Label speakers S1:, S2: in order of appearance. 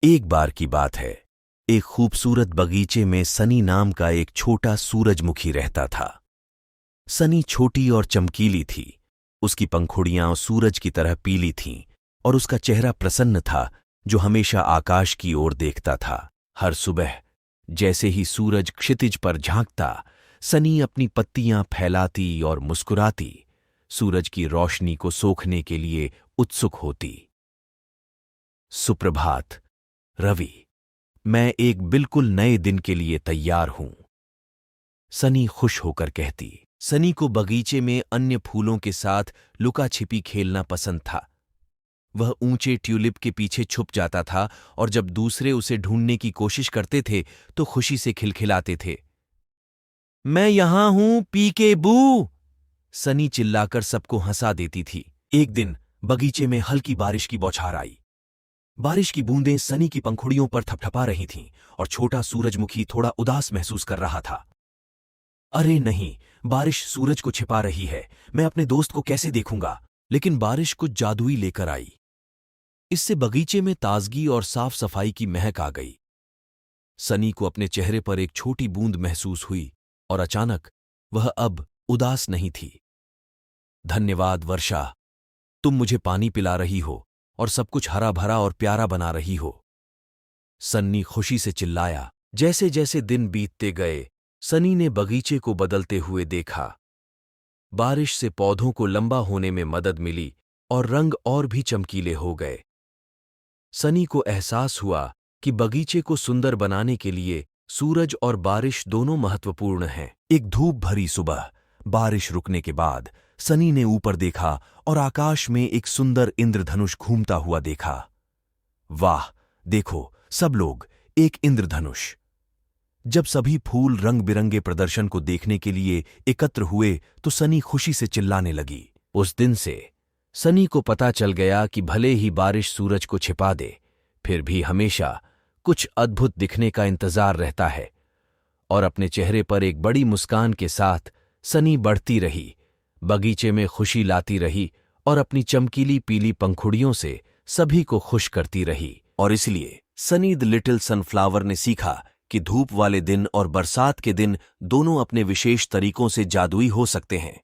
S1: एक बार की बात है, एक खूबसूरत बगीचे में सनी नाम का एक छोटा सूरजमुखी रहता था। सनी छोटी और चमकीली थी। उसकी पंखुड़ियां सूरज की तरह पीली थीं और उसका चेहरा प्रसन्न था, जो हमेशा आकाश की ओर देखता था। हर सुबह जैसे ही सूरज क्षितिज पर झांकता, सनी अपनी पत्तियां फैलाती और मुस्कुराती, सूरज की रोशनी को सोखने के लिए उत्सुक होती। सुप्रभात रवि, मैं एक बिल्कुल नए दिन के लिए तैयार हूं, सनी खुश होकर कहती। सनी को बगीचे में अन्य फूलों के साथ लुका छिपी खेलना पसंद था। वह ऊंचे ट्यूलिप के पीछे छुप जाता था और जब दूसरे उसे ढूंढने की कोशिश करते थे तो खुशी से खिलखिलाते थे। मैं यहां हूं पीके बू, सनी चिल्लाकर सबको हंसा देती थी। एक दिन बगीचे में हल्की बारिश की बौछार आई। बारिश की बूंदें सनी की पंखुड़ियों पर थपथपा रही थीं और छोटा सूरजमुखी थोड़ा उदास महसूस कर रहा था। अरे नहीं, बारिश सूरज को छिपा रही है, मैं अपने दोस्त को कैसे देखूंगा? लेकिन बारिश कुछ जादुई लेकर आई। इससे बगीचे में ताजगी और साफ सफाई की महक आ गई। सनी को अपने चेहरे पर एक छोटी बूंद महसूस हुई और अचानक वह अब उदास नहीं थी। धन्यवाद वर्षा, तुम मुझे पानी पिला रही हो और सब कुछ हरा भरा और प्यारा बना रही हो, सन्नी खुशी से चिल्लाया। जैसे जैसे दिन बीतते गए, सनी ने बगीचे को बदलते हुए देखा। बारिश से पौधों को लंबा होने में मदद मिली और रंग और भी चमकीले हो गए। सनी को एहसास हुआ कि बगीचे को सुंदर बनाने के लिए सूरज और बारिश दोनों महत्वपूर्ण हैं। एक धूप भरी सुबह, बारिश रुकने के बाद सनी ने ऊपर देखा और आकाश में एक सुंदर इंद्रधनुष घूमता हुआ देखा। वाह, देखो सब लोग, एक इंद्रधनुष! जब सभी फूल रंग बिरंगे प्रदर्शन को देखने के लिए एकत्र हुए तो सनी खुशी से चिल्लाने लगी। उस दिन से सनी को पता चल गया कि भले ही बारिश सूरज को छिपा दे, फिर भी हमेशा कुछ अद्भुत दिखने का इंतजार रहता है। और अपने चेहरे पर एक बड़ी मुस्कान के साथ सनी बढ़ती रही, बगीचे में खुशी लाती रही और अपनी चमकीली पीली पंखुड़ियों से सभी को खुश करती रही। और इसलिए सनी द लिटिल सनफ्लावर ने सीखा कि धूप वाले दिन और बरसात के दिन दोनों अपने विशेष तरीकों से जादुई हो सकते हैं।